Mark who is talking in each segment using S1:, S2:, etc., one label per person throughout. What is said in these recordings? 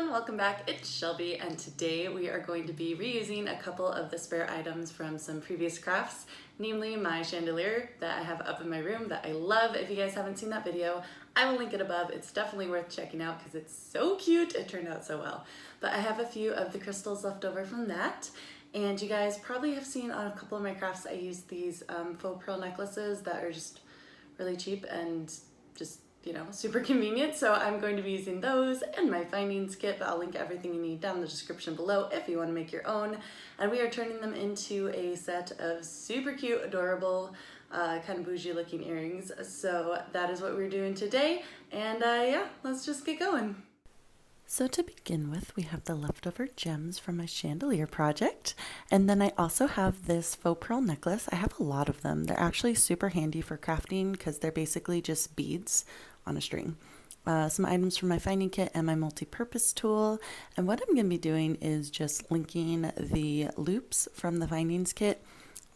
S1: everyone, welcome back. It's Shelby, and today we are going to be reusing a couple of the spare items from some previous crafts, namely my chandelier that I have up in my room that I love. If you guys haven't seen that video, I will link it above. It's definitely worth checking out because it's so cute. It turned out so well. But I have a few of the crystals left over from that. And you guys probably have seen on a couple of my crafts, I use these faux pearl necklaces that are just really cheap and just, you know, super convenient. So I'm going to be using those and my findings kit, but I'll link everything you need down in the description below if you want to make your own. And we are turning them into a set of super cute, adorable, kind of bougie looking earrings. So that is what we're doing today. And yeah, let's just get going. So to begin with, we have the leftover gems from my chandelier project. And then I also have this faux pearl necklace. I have a lot of them. They're actually super handy for crafting because they're basically just beads on a string. Some items from my finding kit and my multi-purpose tool. And what I'm going to be doing is just linking the loops from the findings kit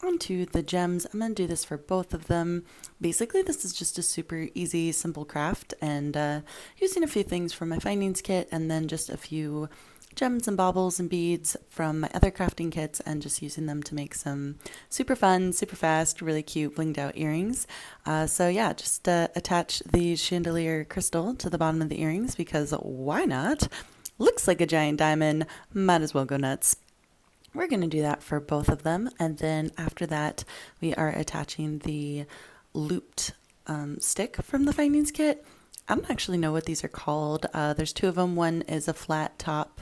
S1: onto the gems. I'm going to do this for both of them. Basically, this is just a super easy, simple craft, and using a few things from my findings kit and then just a few gems and baubles and beads from my other crafting kits and just using them to make some super fun, super fast, really cute blinged out earrings. So yeah, just attach the chandelier crystal to the bottom of the earrings because why not? Looks like a giant diamond, might as well go nuts. We're going to do that for both of them, and then after that we are attaching the looped stick from the findings kit. I don't actually know what these are called. There's two of them. One is a flat top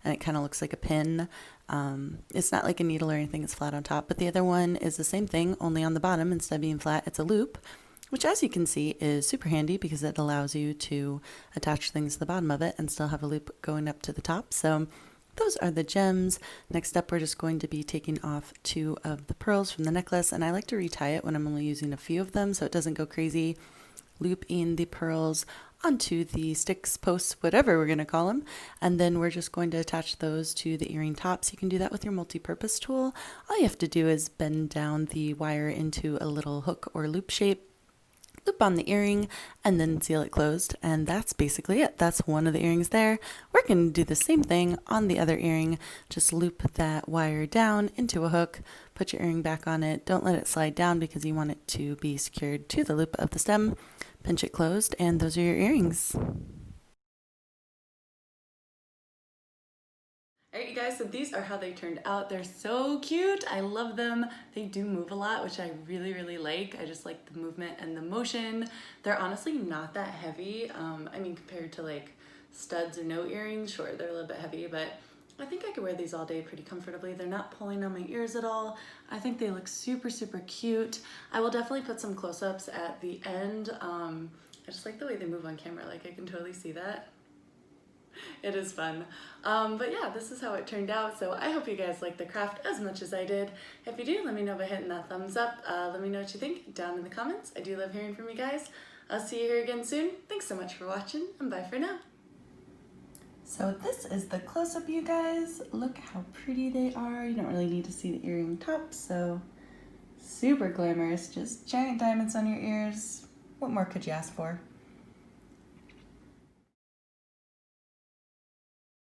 S1: and it kind of looks like a pin. It's not like a needle or anything, it's flat on top, but the other one is the same thing, only on the bottom. Instead of being flat, it's a loop, which as you can see is super handy because it allows you to attach things to the bottom of it and still have a loop going up to the top. So those are the gems. Next up, we're just going to be taking off two of the pearls from the necklace, and I like to retie it when I'm only using a few of them so it doesn't go crazy. Loop in the pearls onto the sticks, posts, whatever we're going to call them, and then we're just going to attach those to the earring tops. You can do that with your multi-purpose tool. All you have to do is bend down the wire into a little hook or loop shape, loop on the earring, and then seal it closed, and that's basically it. That's one of the earrings there. We're going to do the same thing on the other earring. Just loop that wire down into a hook, put your earring back on it. Don't let it slide down because you want it to be secured to the loop of the stem. Pinch it closed, and those are your earrings. Alright you guys, so these are how they turned out. They're so cute. I love them. They do move a lot, which I really like. I just like the movement and the motion. They're honestly not that heavy. I mean, compared to like studs or no earrings, sure, they're a little bit heavy, but I think I could wear these all day pretty comfortably. They're not pulling on my ears at all. I think they look super cute. I will definitely put some close-ups at the end. I just like the way they move on camera. Like I can totally see that. It is fun. But yeah, this is how it turned out. So I hope you guys like the craft as much as I did. If you do, let me know by hitting that thumbs up. Let me know what you think down in the comments. I do love hearing from you guys. I'll see you here again soon. Thanks so much for watching, and bye for now. So this is the close-up, you guys. Look how pretty they are. You don't really need to see the earring tops, so super glamorous. Just giant diamonds on your ears. What more could you ask for?